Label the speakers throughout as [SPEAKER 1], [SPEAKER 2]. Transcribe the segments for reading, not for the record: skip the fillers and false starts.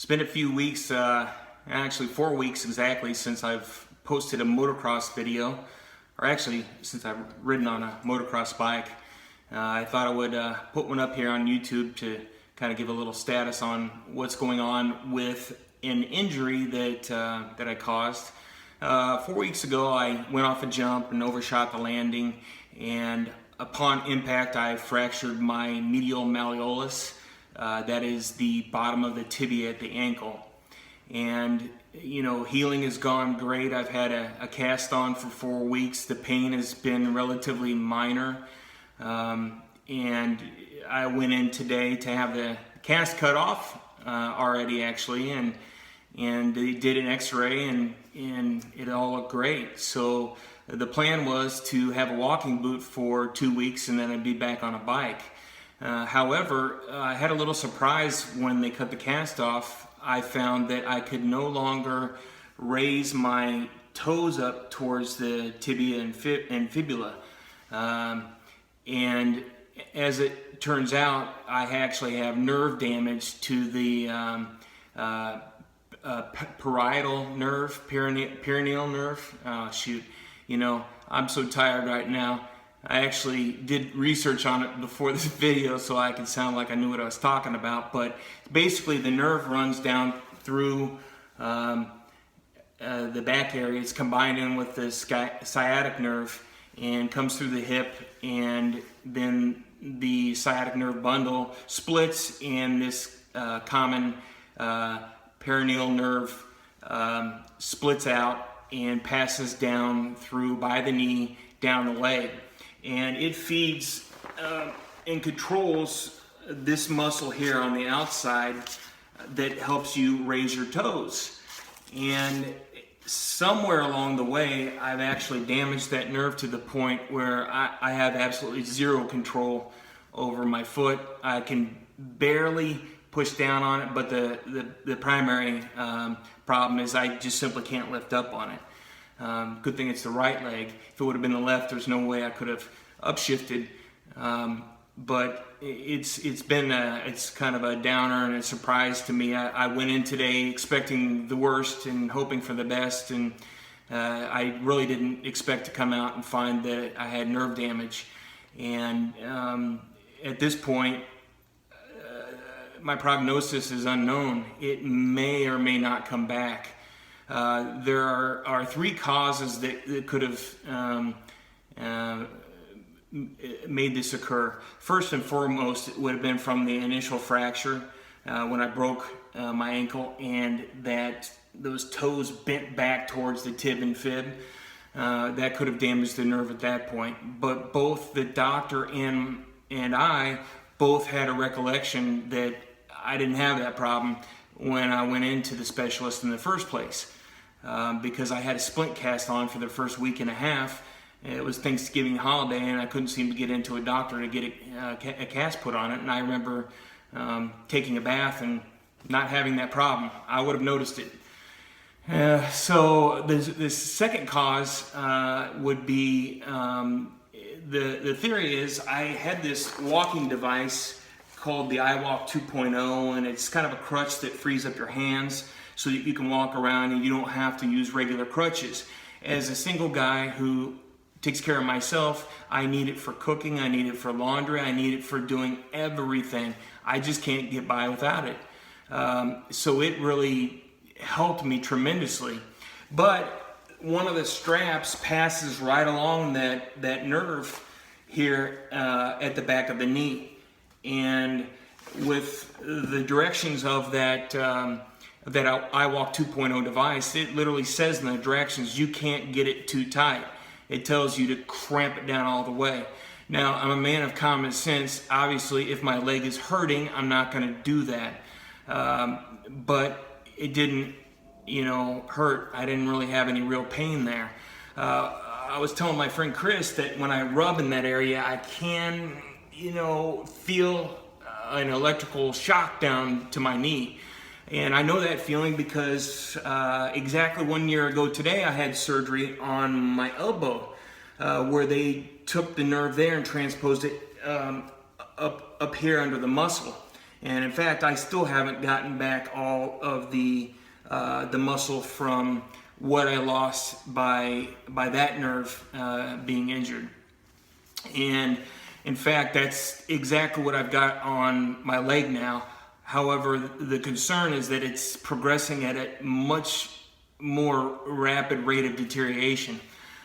[SPEAKER 1] It's been a few weeks, actually 4 weeks exactly, since I've posted a motocross video, or actually since I've ridden on a motocross bike. I thought I would put one up here on YouTube to kind of give a little status on what's going on with an injury that I caused. 4 weeks ago I went off a jump and overshot the landing, and upon impact I fractured my medial malleolus. That is the bottom of the tibia at the ankle. And you know, healing has gone great. I've had a cast on for 4 weeks. The pain has been relatively minor. And I went in today to have the cast cut off already actually, and they did an x-ray and it all looked great. So the plan was to have a walking boot for 2 weeks and then I'd be back on a bike. However, I had a little surprise when they cut the cast off. I found that I could no longer raise my toes up towards the tibia and fibula. And as it turns out, I actually have nerve damage to the parietal nerve, peroneal nerve. Shoot, you know, I'm so tired right now. I actually did research on it before this video so I could sound like I knew what I was talking about, but basically the nerve runs down through the back area. It's combined in with the sciatic nerve and comes through the hip, and then the sciatic nerve bundle splits and this common peroneal nerve splits out and passes down through by the knee down the leg. And it feeds and controls this muscle here on the outside that helps you raise your toes. And somewhere along the way, I've actually damaged that nerve to the point where I have absolutely zero control over my foot. I can barely push down on it, but the primary problem is I just simply can't lift up on it. Good thing it's the right leg. If it would have been the left, there's no way I could have upshifted. But it's kind of a downer and a surprise to me. I went in today expecting the worst and hoping for the best, and I really didn't expect to come out and find that I had nerve damage. And at this point, my prognosis is unknown. It may or may not come back. There are three causes that could have made this occur. First and foremost, it would have been from the initial fracture when I broke my ankle, and that those toes bent back towards the tib and fib. That could have damaged the nerve at that point. But both the doctor and I both had a recollection that I didn't have that problem when I went into the specialist in the first place, because I had a splint cast on for the first week and a half. It was Thanksgiving holiday and I couldn't seem to get into a doctor to get a cast put on it. And I remember taking a bath and not having that problem. I would have noticed it. So the second cause would be, the theory is I had this walking device called the iWalk 2.0, and it's kind of a crutch that frees up your hands so that you can walk around and you don't have to use regular crutches. As a single guy who takes care of myself, I need it for cooking, I need it for laundry, I need it for doing everything. I just can't get by without it. So it really helped me tremendously. But one of the straps passes right along that nerve here at the back of the knee. And with the directions of that iWalk 2.0 device, it literally says in the directions you can't get it too tight. It tells you to cramp it down all the way. Now, I'm a man of common sense. Obviously, if my leg is hurting, I'm not going to do that. But it didn't, hurt. I didn't really have any real pain there. I was telling my friend Chris that when I rub in that area, I can, feel an electrical shock down to my knee. And I know that feeling because exactly 1 year ago today, I had surgery on my elbow where they took the nerve there and transposed it up here under the muscle. And in fact, I still haven't gotten back all of the muscle from what I lost by that nerve being injured. And in fact, that's exactly what I've got on my leg now. However, the concern is that it's progressing at a much more rapid rate of deterioration.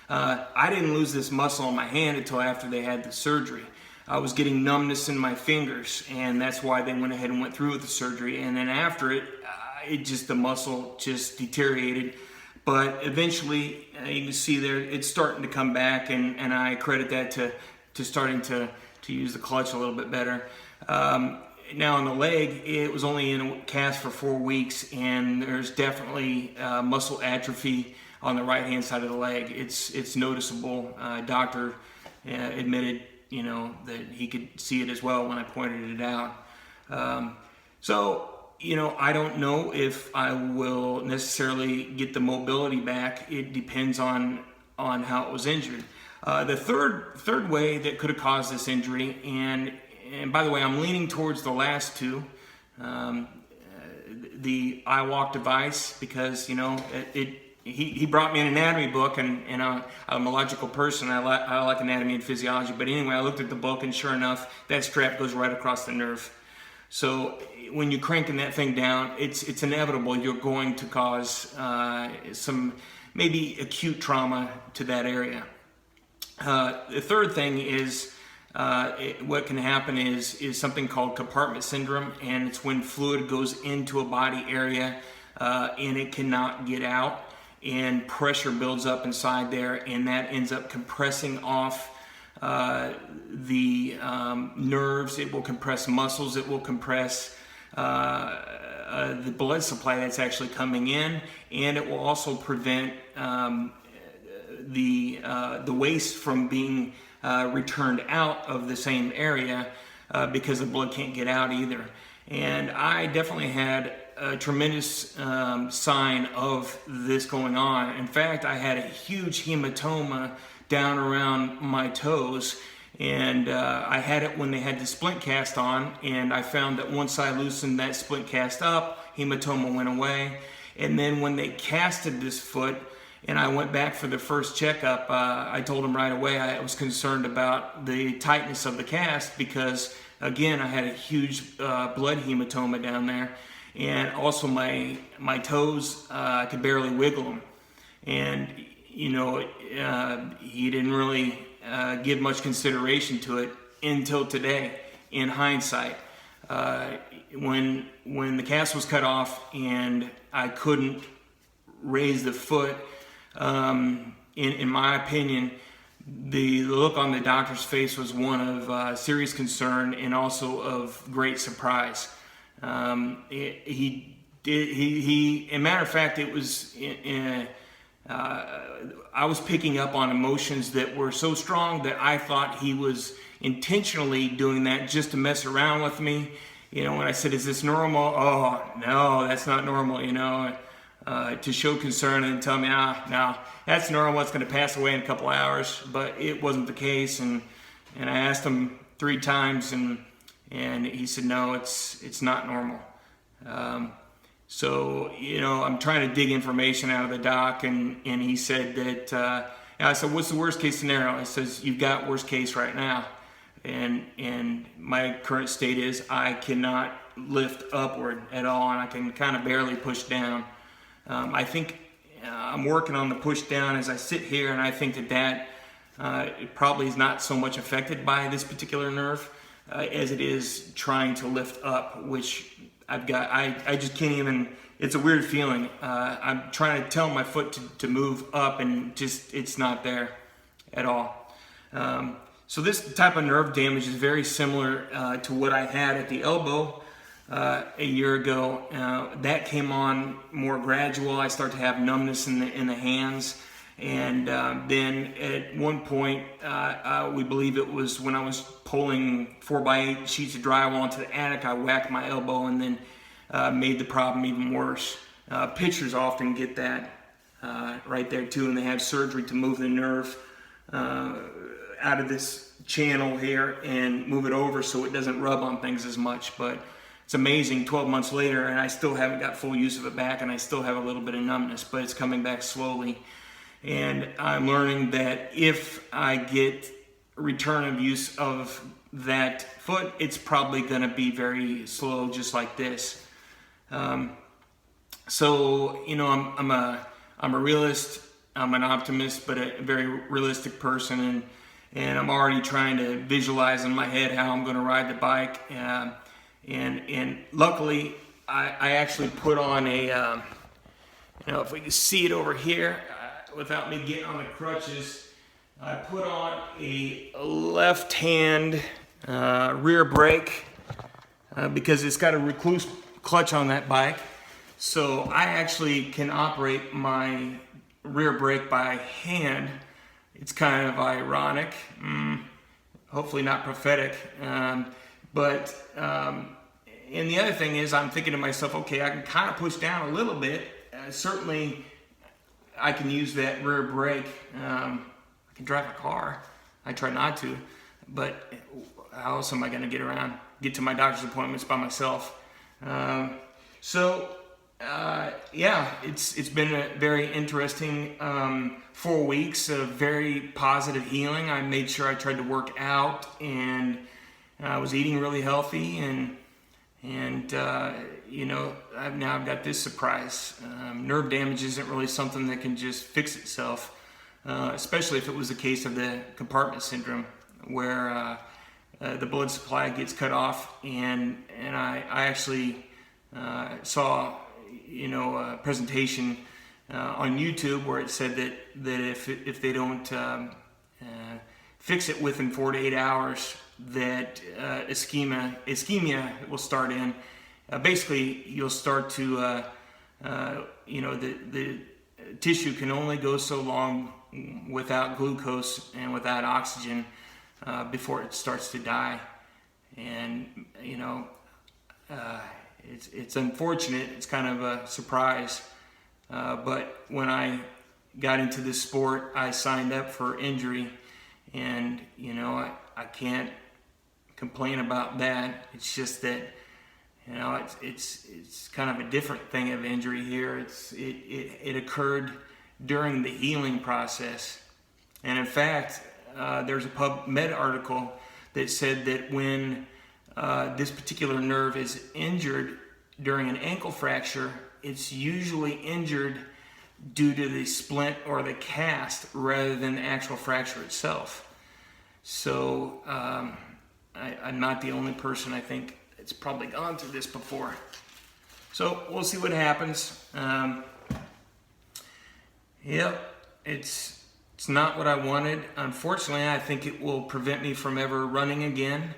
[SPEAKER 1] I didn't lose this muscle on my hand until after they had the surgery. I was getting numbness in my fingers, and that's why they went ahead and went through with the surgery. And then after it, the muscle just deteriorated. But eventually, you can see there, it's starting to come back, and I credit that to starting to use the clutch a little bit better. Now on the leg, it was only in a cast for 4 weeks, and there's definitely muscle atrophy on the right-hand side of the leg. It's noticeable. Doctor admitted, that he could see it as well when I pointed it out. So, I don't know if I will necessarily get the mobility back. It depends on how it was injured. The third way that could have caused this injury, and by the way, I'm leaning towards the last two, the iWalk device, because he brought me an anatomy book, and I'm a logical person. I like anatomy and physiology. But anyway, I looked at the book, and sure enough, that strap goes right across the nerve. So when you're cranking that thing down, it's inevitable you're going to cause some maybe acute trauma to that area. The third thing is what can happen is something called compartment syndrome, and it's when fluid goes into a body area and it cannot get out, and pressure builds up inside there, and that ends up compressing off the nerves. It will compress muscles. It will compress the blood supply that's actually coming in, and it will also prevent the waste from being returned out of the same area because the blood can't get out either. And I definitely had a tremendous sign of this going on. In fact, I had a huge hematoma down around my toes, and I had it when they had the splint cast on, and I found that once I loosened that splint cast up, hematoma went away. And then when they casted this foot and I went back for the first checkup, I told them right away I was concerned about the tightness of the cast, because again, I had a huge blood hematoma down there, and also my toes, I could barely wiggle them. And he didn't really give much consideration to it until today, in hindsight. When the cast was cut off and I couldn't raise the foot, in my opinion, the look on the doctor's face was one of serious concern and also of great surprise. He, a matter of fact, it was I was picking up on emotions that were so strong that I thought he was intentionally doing that just to mess around with me. When I said, "Is this normal?" "Oh, no, that's not normal," to show concern and tell me, "No, that's normal. It's going to pass away in a couple hours." But it wasn't the case, and I asked him 3 times, and he said, "No, it's not normal." So, I'm trying to dig information out of the doc, and he said that, I said, "What's the worst case scenario?" He says, "You've got worst case right now." And my current state is I cannot lift upward at all, and I can kind of barely push down. I think I'm working on the push down as I sit here, and I think that it probably is not so much affected by this particular nerve as it is trying to lift up, which I've got. I just can't even. It's a weird feeling. I'm trying to tell my foot to move up, and just it's not there at all. So this type of nerve damage is very similar to what I had at the elbow a year ago. That came on more gradual. I start to have numbness in the hands, and then at one point, we believe it was when I was pulling 4x8 sheets of drywall into the attic, I whacked my elbow and then made the problem even worse. Pitchers often get that right there too, and they have surgery to move the nerve out of this channel here and move it over so it doesn't rub on things as much. But it's amazing, 12 months later, and I still haven't got full use of it back, and I still have a little bit of numbness, but it's coming back slowly. And I'm learning that if I get return of use of that foot, it's probably going to be very slow, just like this. So, you know, I'm a realist, I'm an optimist, but a very realistic person, and I'm already trying to visualize in my head how I'm going to ride the bike. And luckily, I actually put on a, you know, if we can see it over here, without me getting on the crutches, I put on a left-hand rear brake because it's got a recluse clutch on that bike. So I actually can operate my rear brake by hand. It's kind of ironic, hopefully not prophetic, but and the other thing is, I'm thinking to myself, okay, I can kind of push down a little bit. Certainly, I can use that rear brake. I can drive a car. I try not to, but how else am I going to get to my doctor's appointments by myself? Yeah, it's been a very interesting 4 weeks of very positive healing. I made sure I tried to work out, and I was eating really healthy, and you know, I've got this surprise. Nerve damage isn't really something that can just fix itself, especially if it was a case of the compartment syndrome, where the blood supply gets cut off, and I actually saw, you know, a presentation on YouTube where it said that if they don't fix it within 4 to 8 hours, that ischemia will start in. Basically, you'll start to, you know, the tissue can only go so long without glucose and without oxygen before it starts to die. And, you know, it's unfortunate. It's kind of a surprise. But when I got into this sport, I signed up for injury, and, you know, I can't complain about that. It's just that, you know, it's kind of a different thing of injury here. It occurred during the healing process, and in fact, there's a PubMed article that said that when this particular nerve is injured during an ankle fracture, it's usually injured due to the splint or the cast rather than the actual fracture itself. So I'm not the only person, I think, that's probably gone through this before. So we'll see what happens. Yep, it's not what I wanted. Unfortunately, I think it will prevent me from ever running again.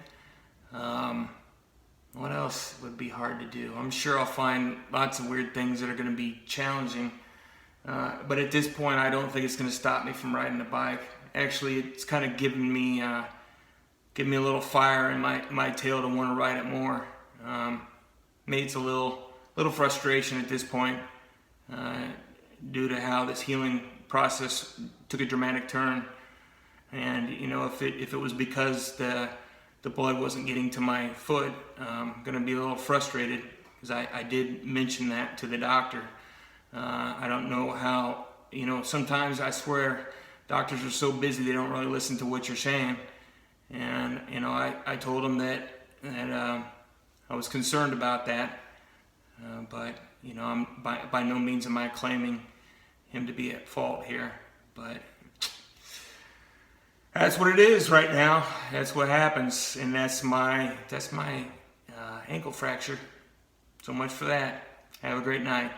[SPEAKER 1] What else would be hard to do? I'm sure I'll find lots of weird things that are going to be challenging. But at this point, I don't think it's going to stop me from riding the bike. Actually, it's kind of giving me a little fire in my tail to want to ride it more. Maybe it's a little frustration at this point due to how this healing process took a dramatic turn. And, you know, if it was because the blood wasn't getting to my foot, I'm going to be a little frustrated, because I did mention that to the doctor. I don't know how, you know, sometimes I swear doctors are so busy they don't really listen to what you're saying. And, you know, I told him that I was concerned about that. But, you know, I'm by no means am I claiming him to be at fault here. But that's what it is right now. That's what happens, and that's my ankle fracture. So much for that. Have a great night.